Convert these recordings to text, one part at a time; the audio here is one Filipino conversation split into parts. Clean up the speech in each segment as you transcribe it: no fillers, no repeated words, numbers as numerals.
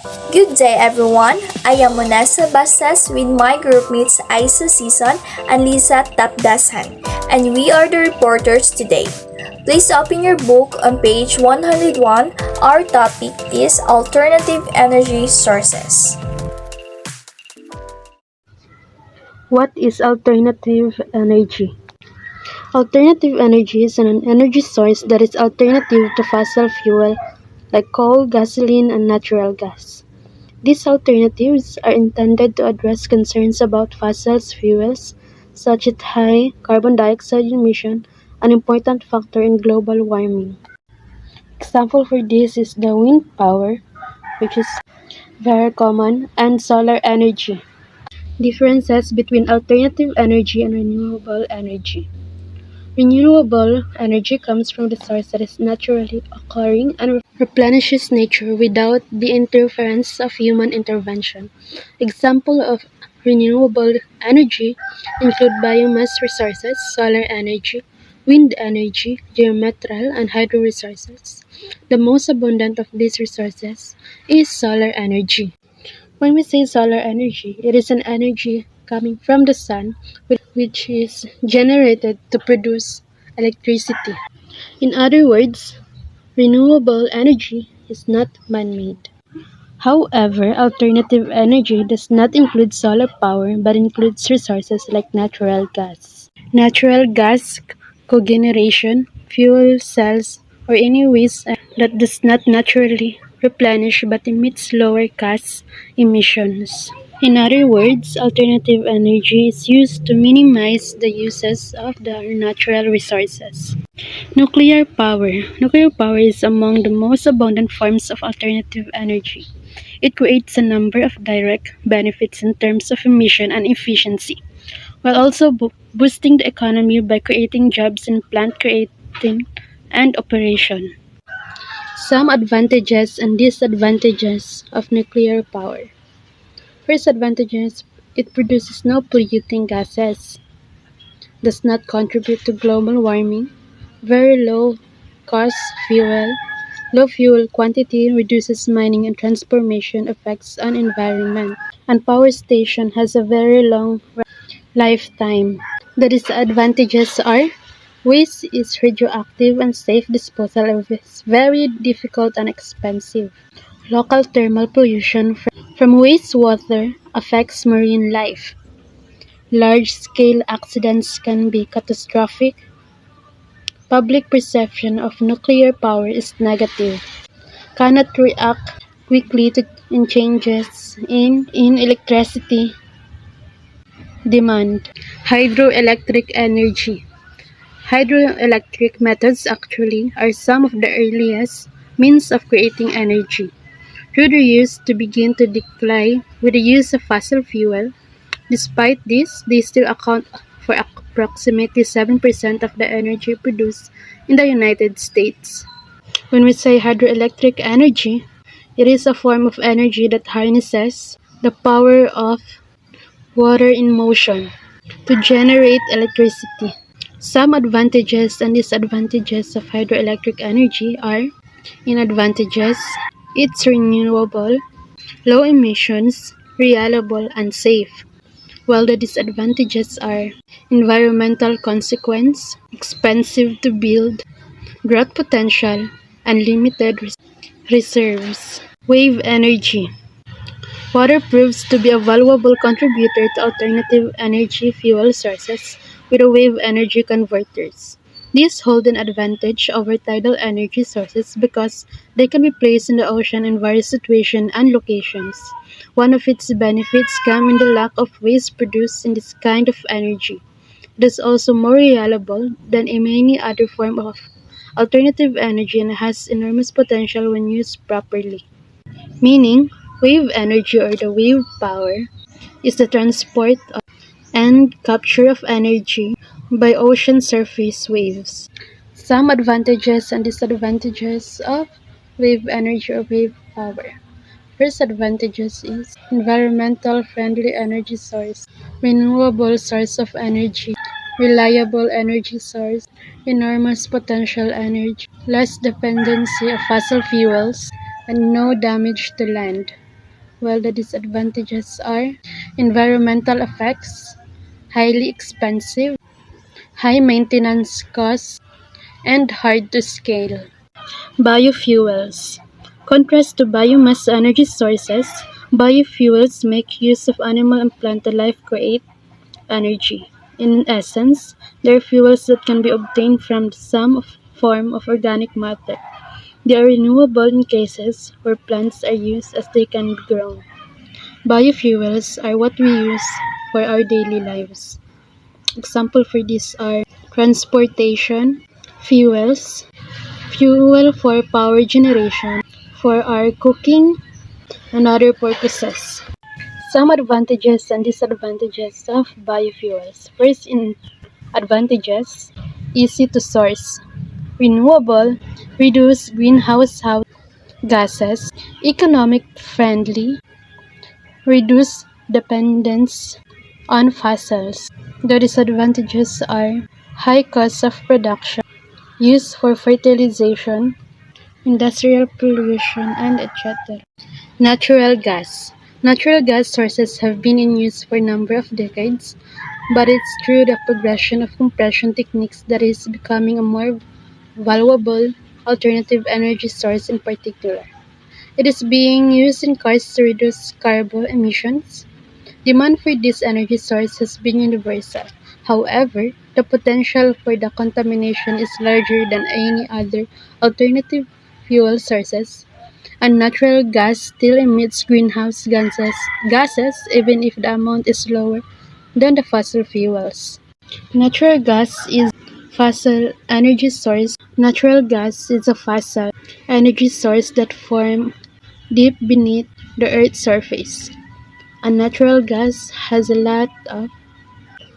Good day everyone, I am Monessa Bastas with my groupmates Isa Season and Lisa Tapdasan, and we are the reporters today. Please open your book on page 101. Our topic is alternative energy sources. What is alternative energy? Alternative energy is an energy source that is alternative to fossil fuel like coal, gasoline, and natural gas. These alternatives are intended to address concerns about fossil fuels, such as high carbon dioxide emission, an important factor in global warming. Example for this is the wind power, which is very common, and solar energy. Differences between alternative energy and renewable energy. Renewable energy comes from the source that is naturally occurring and replenishes nature without the interference of human intervention. Examples of renewable energy include biomass resources, solar energy, wind energy, geothermal, and hydro resources. The most abundant of these resources is solar energy. When we say solar energy, it is an energy coming from the sun which is generated to produce electricity. In other words, renewable energy is not man-made. However, alternative energy does not include solar power but includes resources like natural gas. Natural gas cogeneration, fuel cells, or any waste that does not naturally replenish but emits lower gas emissions. In other words, alternative energy is used to minimize the uses of the natural resources. Nuclear power. Nuclear power is among the most abundant forms of alternative energy. It creates a number of direct benefits in terms of emission and efficiency, while also boosting the economy by creating jobs in plant creating and operation. Some advantages and disadvantages of nuclear power. First advantages, it produces no polluting gases, does not contribute to global warming, very low cost fuel, low fuel quantity reduces mining and transformation effects on environment, and power station has a very long lifetime. The disadvantages are waste is radioactive and safe disposal is very difficult and expensive. Local thermal pollution from wastewater affects marine life. Large-scale accidents can be catastrophic. Public perception of nuclear power is negative. Cannot react quickly to in changes in electricity demand. Hydroelectric energy. Hydroelectric methods actually are some of the earliest means of creating energy. Through the years to begin to decline with the use of fossil fuel. Despite this, they still account for approximately 7% of the energy produced in the United States. When we say hydroelectric energy, it is a form of energy that harnesses the power of water in motion to generate electricity. Some advantages and disadvantages of hydroelectric energy are in advantages, it's renewable, low emissions, reliable, and safe. While the disadvantages are environmental consequence, expensive to build, growth potential, and limited reserves. Wave energy. Water proves to be a valuable contributor to alternative energy fuel sources with the wave energy converters. These hold an advantage over tidal energy sources because they can be placed in the ocean in various situations and locations. One of its benefits come in the lack of waste produced in this kind of energy. It is also more reliable than any other form of alternative energy and has enormous potential when used properly. Meaning, wave energy or the wave power is the transport and capture of energy by ocean surface waves. Some advantages and disadvantages of wave energy or wave power. First advantages is environmental friendly energy source, renewable source of energy, reliable energy source, enormous potential energy, less dependency of fossil fuels, and no damage to land. while the disadvantages are environmental effects, highly expensive, high maintenance costs, and hard to scale. Biofuels. Contrast to biomass energy sources, biofuels make use of animal and plant life create energy. In essence, they are fuels that can be obtained from some form of organic matter. They are renewable in cases where plants are used as they can be grown. Biofuels are what we use for our daily lives. Example for these are transportation, fuels, fuel for power generation, for our cooking, and other purposes. Some advantages and disadvantages of biofuels. First, in advantages, easy to source, renewable, reduce greenhouse gases, economic friendly, reduce dependence on fossils. The disadvantages are high costs of production, use for fertilization, industrial pollution, and etc. Natural gas. Natural gas sources have been in use for a number of decades, but it's through the progression of compression techniques that is becoming a more valuable alternative energy source in particular. It is being used in cars to reduce carbon emissions. Demand for this energy source has been universal. However, the potential for the contamination is larger than any other alternative fuel sources, and natural gas still emits greenhouse gases even if the amount is lower than the fossil fuels. Natural gas is fossil energy source. Natural gas is a fossil energy source that form deep beneath the Earth's surface. And natural gas has a lot of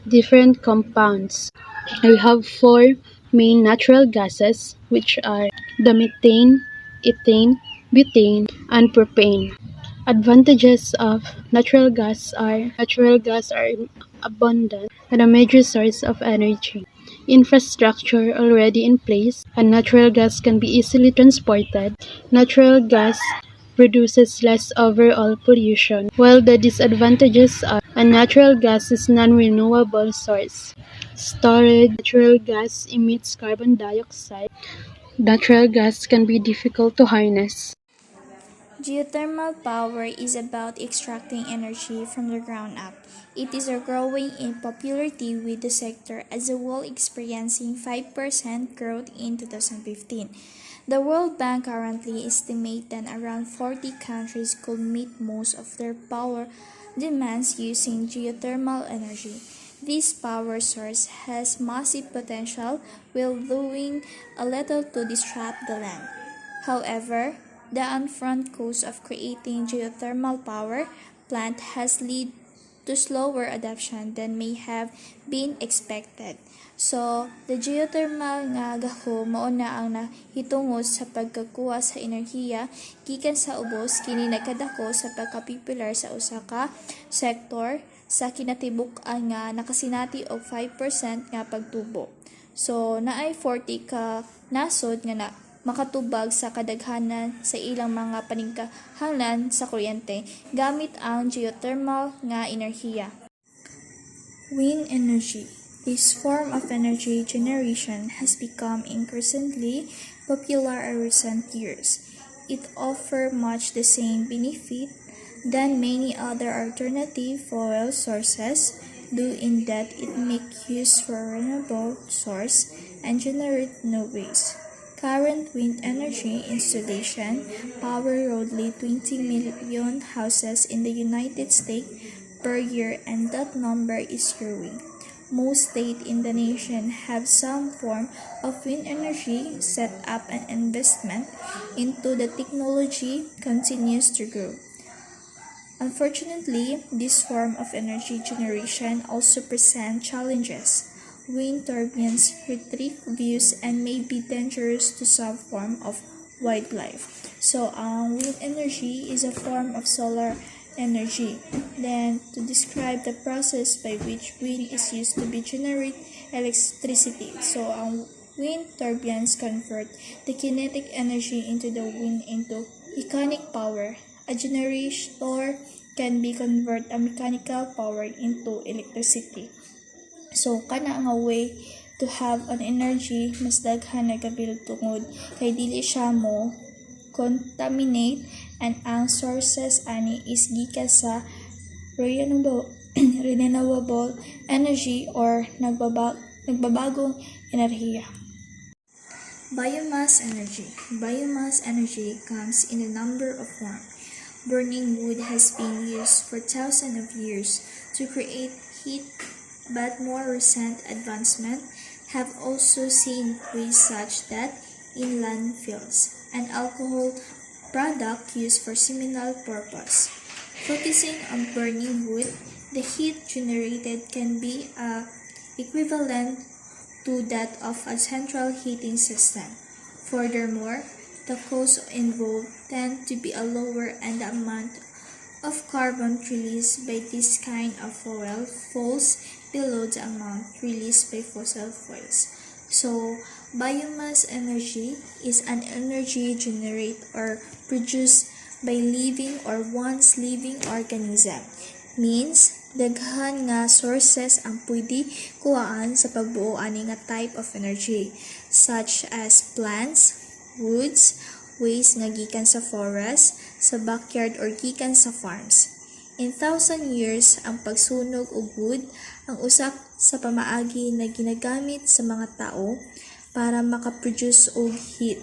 different compounds. We have four main natural gases, which are the methane, ethane, butane, and propane. Advantages of natural gas are abundant and a major source of energy. Infrastructure already in place, and natural gas can be easily transported. Natural gas produces less overall pollution, while the disadvantages are a natural gas is non-renewable source. Storage. Natural gas emits carbon dioxide. Natural gas can be difficult to harness. Geothermal power is about extracting energy from the ground up. It is growing in popularity with the sector as a whole experiencing 5% growth in 2015. The World Bank currently estimates that around 40 countries could meet most of their power demands using geothermal energy. This power source has massive potential while doing a little to disrupt the land. However, the upfront cost of creating geothermal power plant has led to slower adoption than may have been expected. So, the geothermal nga gahom mao na ang nahitungod sa pagkakuha sa enerhiya gikan sa ubos kini nagkadako sa pagkapopular sa usa ka sektor sa kinatibuk-an nga nakasinati og 5% nga pagtubo. So, naay 40 ka nasod nga makatubag sa kadaghanan sa ilang mga paningkahanglan sa kuryente gamit ang geothermal nga enerhiya. Wind energy. This form of energy generation has become increasingly popular in recent years. It offers much the same benefit than many other alternative fuel sources do in that it makes use for renewable source and generate no waste. Current wind energy installation power roughly 20 million houses in the United States per year, and that number is growing. Most states in the nation have some form of wind energy set up, and investment into the technology continues to grow. Unfortunately, this form of energy generation also presents challenges. Wind turbines retrieve views and may be dangerous to some form of wildlife. So, wind energy is a form of solar energy. Then, to describe the process by which wind is used to generate electricity. So, wind turbines convert the kinetic energy into the wind into mechanic power. A generator can be convert a mechanical power into electricity. So, kana nga way to have an energy mas daghan nagabil tungod kay dili siya mo contaminate and ang sources ani is gikan sa renewable energy or nagbabagong enerhiya. Biomass energy. Biomass energy comes in a number of forms. Burning wood has been used for thousands of years to create heat, but more recent advancements have also seen waste such that in landfills, an alcohol product used for similar purpose. Focusing on burning wood, the heat generated can be equivalent to that of a central heating system. Furthermore, the costs involved tend to be a lower and the amount of carbon released by this kind of fuel falls below the amount released by fossil fuels. So, biomass energy is an energy generated or produced by living or once living organism. Means, daghan nga sources ang pwede kuhaan sa pagbuo ani nga type of energy, such as plants, woods, waste nga gikan sa forest, sa backyard or gikan sa farms. In 1,000 years, ang pagsunog og wood ang usa sa pamaagi na ginagamit sa mga tao para makaproduce og heat.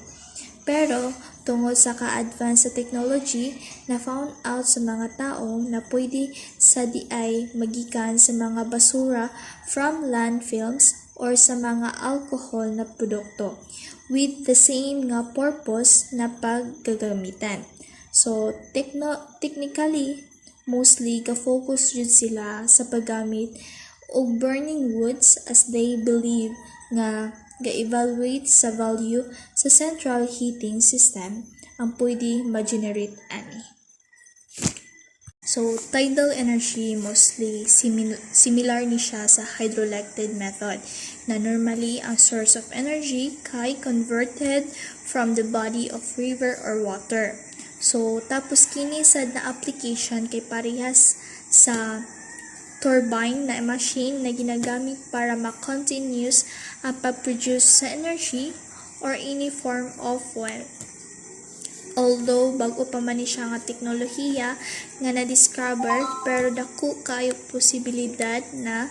Pero, tungod sa ka-advance sa technology, na found out sa mga tao na pwede sa diay magikan sa mga basura from landfills or sa mga alcohol na produkto with the same nga purpose na paggagamitan. So, technically, mostly ka-focus jud sila sa paggamit og burning woods as they believe nga ga-evaluate sa value sa central heating system ang pwede ma-generate ani. So, tidal energy mostly similar ni siya sa hydroelectric method na normally ang source of energy kay converted from the body of river or water. So, tapos kini sad na application kay parehas sa turbine na machine na ginagamit para ma-continuous ang pag-produce sa energy or any form of fuel. Although bago pa man ni siya nga teknolohiya nga na-discover, pero dako kayo posibilidad na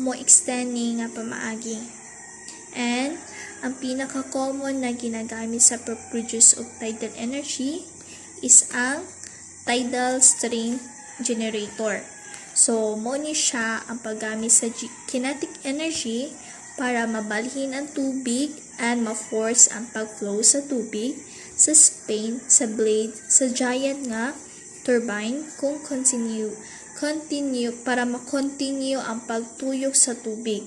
mo extend ni nga pamaagi. And ang pinaka-common na ginagamit sa pag-produce of tidal energy is ang tidal stream generator. So, mo ni siya ang paggamit sa kinetic energy para mabalhin ang tubig and ma-force ang pag-flow sa tubig sa span sa blade sa giant nga turbine kung continue para ma-continue ang pagtuyok sa tubig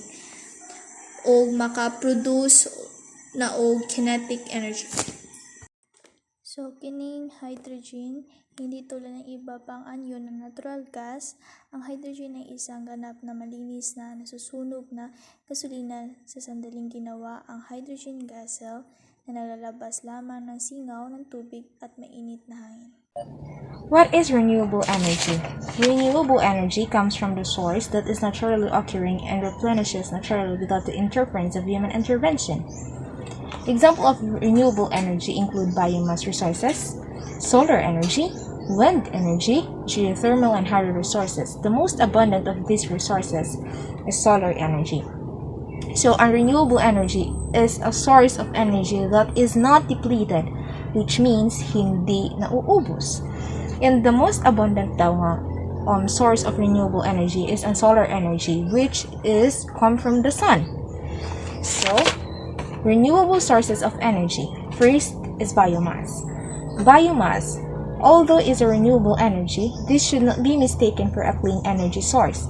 o maka-produce na og kinetic energy. So, kining hydrogen, hindi tulad ng iba pang anyo na natural gas, ang hydrogen ay isang ganap na malinis na nasusunog na gasolina sa sandaling ginawa ang hydrogen gas cell na nalalabas lamang ng singaw ng tubig at mainit na hangin. What is renewable energy? Renewable energy comes from the source that is naturally occurring and replenishes naturally without the interference of human intervention. Examples of renewable energy include biomass resources, solar energy, wind energy, geothermal, and hydro resources. The most abundant of these resources is solar energy. So, renewable energy is a source of energy that is not depleted, which means hindi nauubos. And the most abundant daw nga source of renewable energy is ang solar energy, which is come from the sun. So, renewable sources of energy. First is biomass. Biomass, although is a renewable energy, this should not be mistaken for a clean energy source.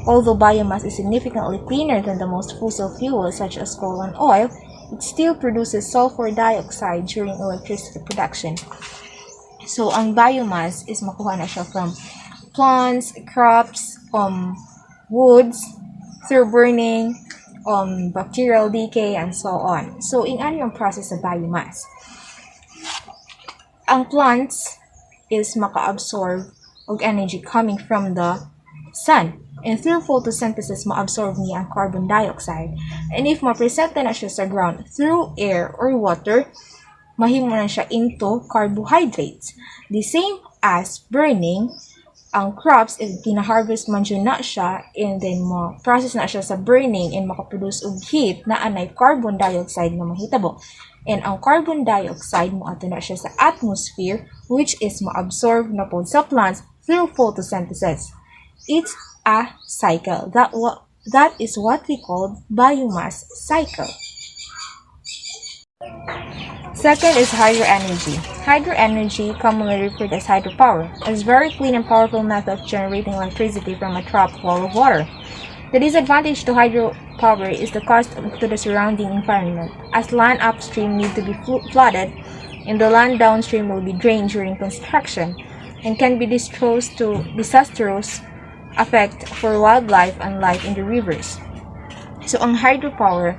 Although biomass is significantly cleaner than the most fossil fuels such as coal and oil, it still produces sulfur dioxide during electricity production. So, ang biomass is makuha na siya from plants, crops, woods, through burning, bacterial decay, and so on. So, in ano yung process sa biomass? Ang plants is maka-absorb og energy coming from the sun. And through photosynthesis, ma-absorb niya ang carbon dioxide. And if ma-presenta na siya sa ground through air or water, mahimo na siya into carbohydrates. The same as burning, ang crops, if gina-harvest man dyan na siya, and then ma-process na siya sa burning and makaproduce og heat na anay carbon dioxide na mahitabo. And ang carbon dioxide mo ato na siya sa atmosphere, which is ma-absorb na po sa plants through photosynthesis. It's a cycle. That is what we call biomass cycle. Second is hydroenergy. Hydroenergy, commonly referred as hydropower, is a very clean and powerful method of generating electricity from a trapped wall of water. The disadvantage to hydropower is the cost to the surrounding environment, as land upstream need to be flooded and the land downstream will be drained during construction and can be disastrous effect for wildlife and life in the rivers. So, ang hydropower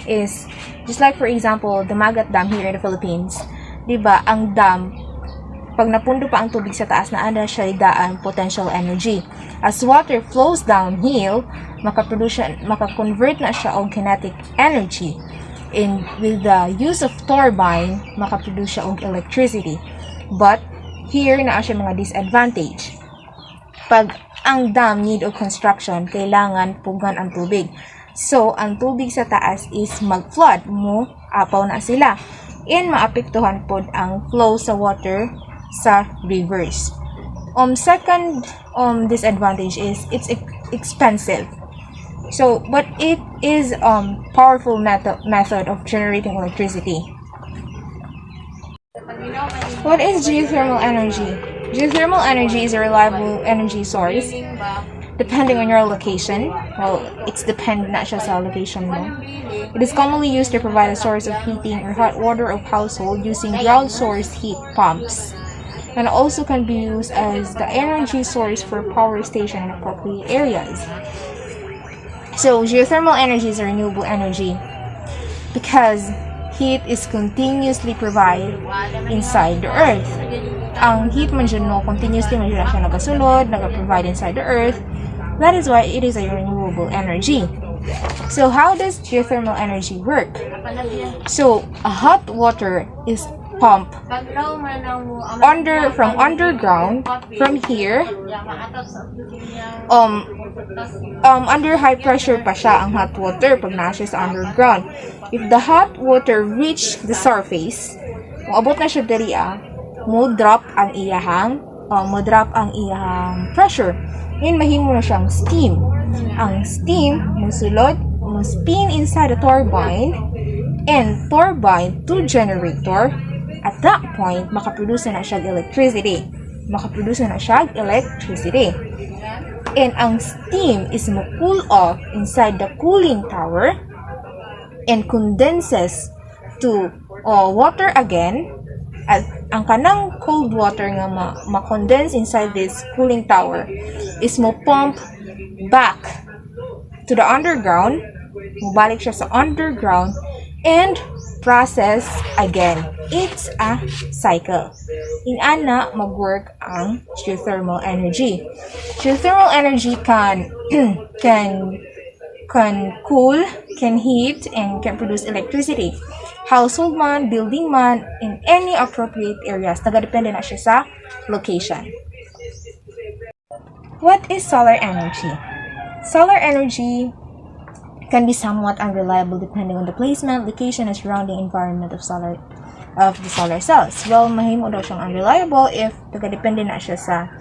is just like, for example, the Magat Dam here in the Philippines. Diba, ang dam, pag napundo pa ang tubig sa taas, naanda siya daan potential energy. As water flows downhill, makakonvert na siya og kinetic energy. And with the use of turbine, makaproduce siya og electricity. But, here na siya mga disadvantage. Pag ang dam need og construction, kailangan pugan ang tubig. So, ang tubig sa taas is mag-flood mo, apaw na sila. And maapektuhan pod ang flow sa water sa rivers. Second disadvantage is it's expensive. So, but it is powerful method of generating electricity. What is geothermal energy? Geothermal energy is a reliable energy source depending on your location. Well, it's depend na siya sa location mo. It is commonly used to provide a source of heating or hot water of household using ground source heat pumps, and also can be used as the energy source for power station in appropriate areas. So, geothermal energy is a renewable energy because heat is continuously provided inside the earth. Ang heat man dyan, no, continuously man dyan siya nagasunod, nagaprovide inside the earth. That is why it is a renewable energy. So, how does geothermal energy work? So, a hot water is pumped from underground, from here, under high pressure pa siya ang hot water pag nasa sa underground. If the hot water reach the surface, moabot na siya dali mo drop ang iyahang pressure. Ngayon mahimo na siyang steam. Ang steam musulod, mo spin inside the turbine and turbine to generator. At that point, makaproduce na siya electricity. And ang steam is mo-cool off inside the cooling tower and condenses to water again. At ang kanang cold water nga ma-condense inside this cooling tower is mo-pump back to the underground. Mubalik siya sa underground and process again. It's a cycle. Inana mag-work ang geothermal energy. Geothermal energy can cool, can heat, and can produce electricity. Household man, building man, in any appropriate areas. Taga-depende na siya sa location. What is solar energy? Solar energy can be somewhat unreliable depending on the placement, location, and surrounding environment of the solar cells. Well, mahimo daw siyang unreliable if taga-depende na siya sa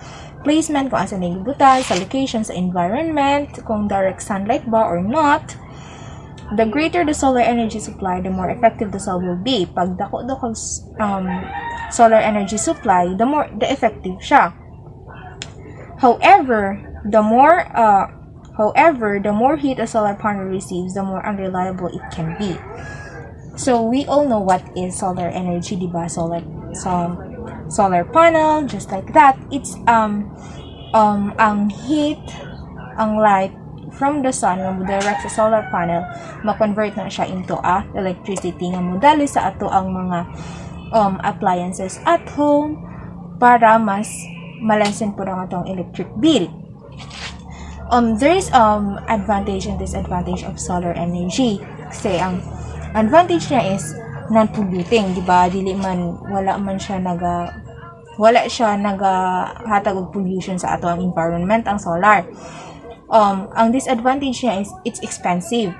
placement, kung asa nagibutan, sa location, sa environment, kung direct sunlight ba or not. The greater the solar energy supply, the more effective the cell will be. Pag dako solar energy supply, the effective siya. However, the more heat a solar panel receives, the more unreliable it can be. So we all know what is solar energy, diba? Solar panel, just like that. It's ang heat, ang light from the sun nga mo-direct sa solar panel, ma-convert na siya into electricity nga mo dali sa ato ang mga appliances at home, para mas malansan po ang atong electric bill. There is advantage and disadvantage of solar energy. Kasi ang advantage niya is non-polluting, di ba? Wala siya nagahatag og pollution sa ato ang environment, ang solar. Ang disadvantage niya is it's expensive.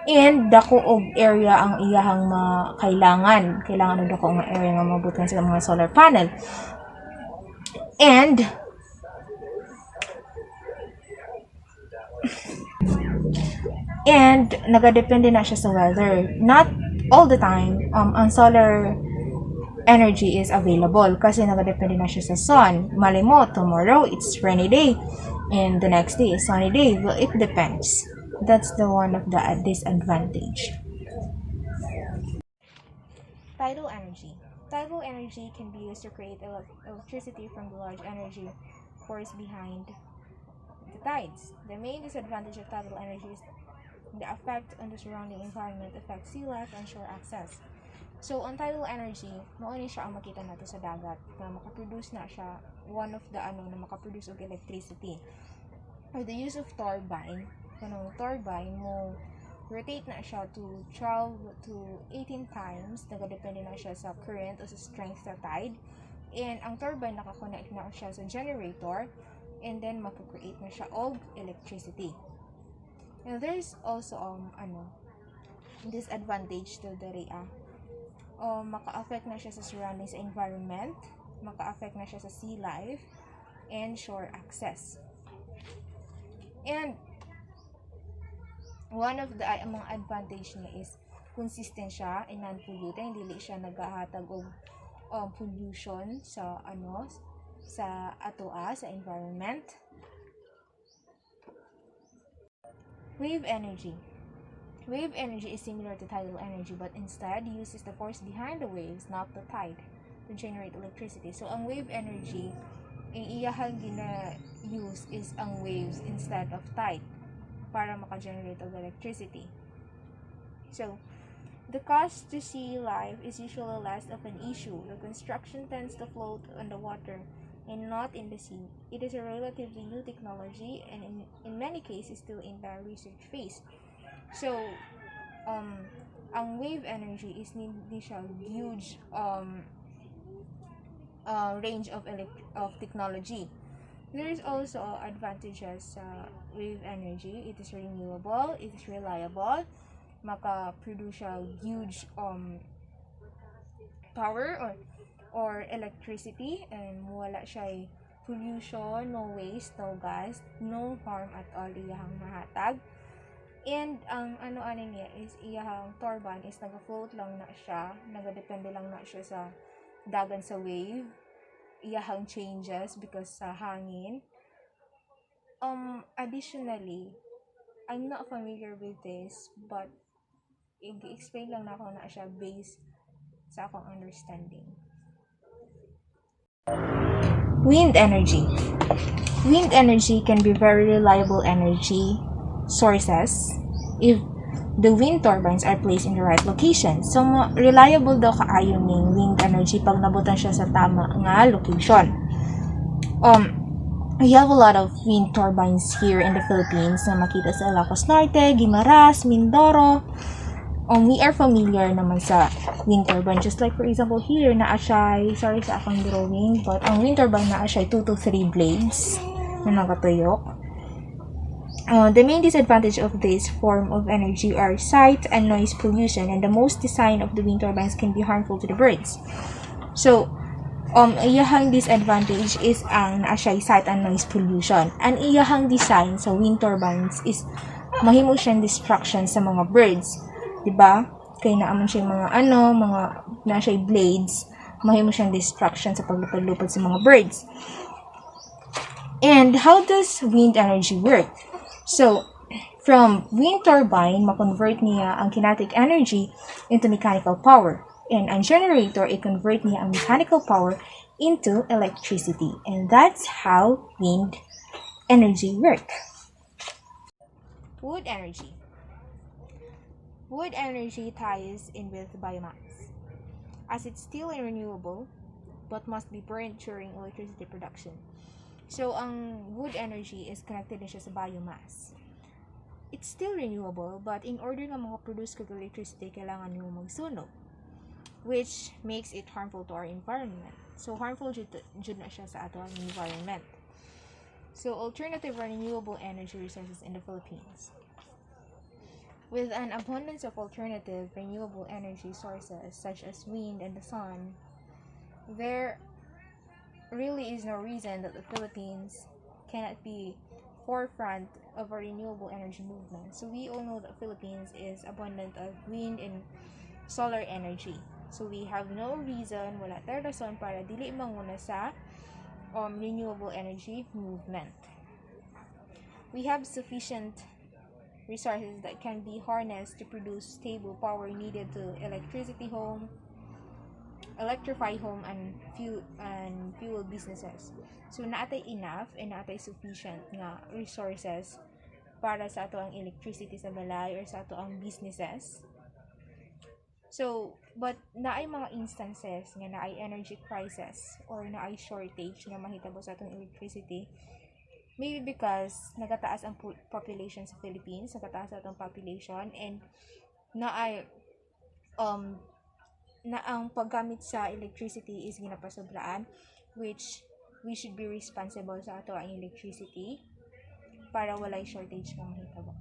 And dako og area ang iyahang kailangan og dako nga area nga mabutan sa mga solar panel. And nagadepende na siya sa weather. Not all the time ang solar energy is available kasi nagadepende na siya sa sun. Malay mo, tomorrow it's rainy day and the next day is sunny day. Well, it depends. That's the one of the disadvantage. Tidal energy. Tidal energy can be used to create electricity from the large energy force behind the tides. The main disadvantage of tidal energy is the effect on the surrounding environment affects sea life and shore access. So, on tidal energy, mauni siya ang makita nato sa dagat na makaproduce na siya, one of the na makaproduce og electricity. Or the use of turbine, turbine mo rotate na siya to 12 to 18 times, nagadepende na siya sa current o sa strength sa tide. And ang turbine nakakonect na siya sa generator and then maka-create na siya og electricity. And there's also disadvantage to the maka-affect na siya sa surroundings sa environment, maka-affect na siya sa sea life and shore access. And one of the mga advantage niya is consistent siya and non-polluting, dili siya nagahatag og pollution sa sa environment. Wave energy. Wave energy is similar to tidal energy but instead uses the force behind the waves, not the tide, to generate electricity. So, ang wave energy, ang iyahang gina-use is ang waves instead of tide para maka-generate of electricity. So, the cost to sea life is usually less of an issue. The construction tends to float on the water and not in the sea. It is a relatively new technology and in many cases still in the research phase. So, ang wave energy is hindi siya huge range of technology. There is also advantages sa wave energy. It is renewable, it is reliable, maka-produce siya huge power or electricity, and wala siya pollution, no waste, no gas, no harm at all iyahang mahatag. And ang niya is iyahang turbine is naga-float lang na siya, nagadepende lang na siya sa dagan sa wave, iyahang changes because sa hangin. Additionally, I'm not familiar with this, but i-explain lang na ako na siya based sa akong understanding. Wind energy. Wind energy can be very reliable energy sources if the wind turbines are placed in the right location. So, reliable daw kaayo ning wind energy pag nabutan siya sa tama nga location. We have a lot of wind turbines here in the Philippines na makita sa Ilocos Norte, Guimaras, Mindoro. We are familiar naman sa wind turbine. Just like for example here, sorry sa akong drawing, but ang wind turbine naa siya 2 to 3 blades na nagatuyok. The main disadvantage of this form of energy are sight and noise pollution, and the most design of the wind turbines can be harmful to the birds. So, iyahang disadvantage is ang naa siya sight and noise pollution. Ang iyahang design sa wind turbines is mahimo siyang distraction sa mga birds. Diba? Kaya naaman siya na siya blades, mahimo siyang distraction sa paglupad-lupad sa mga birds. And how does wind energy work? So, from wind turbine, makonvert niya ang kinetic energy into mechanical power. And ang generator, i-convert niya ang mechanical power into electricity. And that's how wind energy work. Wood energy. Wood energy ties in with biomass. As it's still renewable, but must be burned during electricity production. So, ang wood energy is connected na siya sa biomass. It's still renewable, but in order nga makaproduce kag electricity, kailangan nimo magsunog, which makes it harmful to our environment. So, harmful jud na siya sa ato ang environment. So, alternative renewable energy resources in the Philippines. With an abundance of alternative renewable energy sources such as wind and the sun, there really is no reason that the Philippines cannot be forefront of a renewable energy movement. So we all know that Philippines is abundant of wind and solar energy. So we have no reason, wala tayo rason para dili manguna sa renewable energy movement. We have sufficient resources that can be harnessed to produce stable power needed to electrify home and fuel businesses. So naatay enough and naatay sufficient nga resources para sa ato ang electricity sa balay or sa ato ang businesses. So, but naay mga instances nga naay energy crisis or naay shortage nga mahitabo sa atong electricity. Maybe because nagataas ang population sa Philippines, nagataas atong population, and naay na ang paggamit sa electricity is ginapasobraan, which we should be responsible sa ato ang electricity para walay shortage nga mahitabo.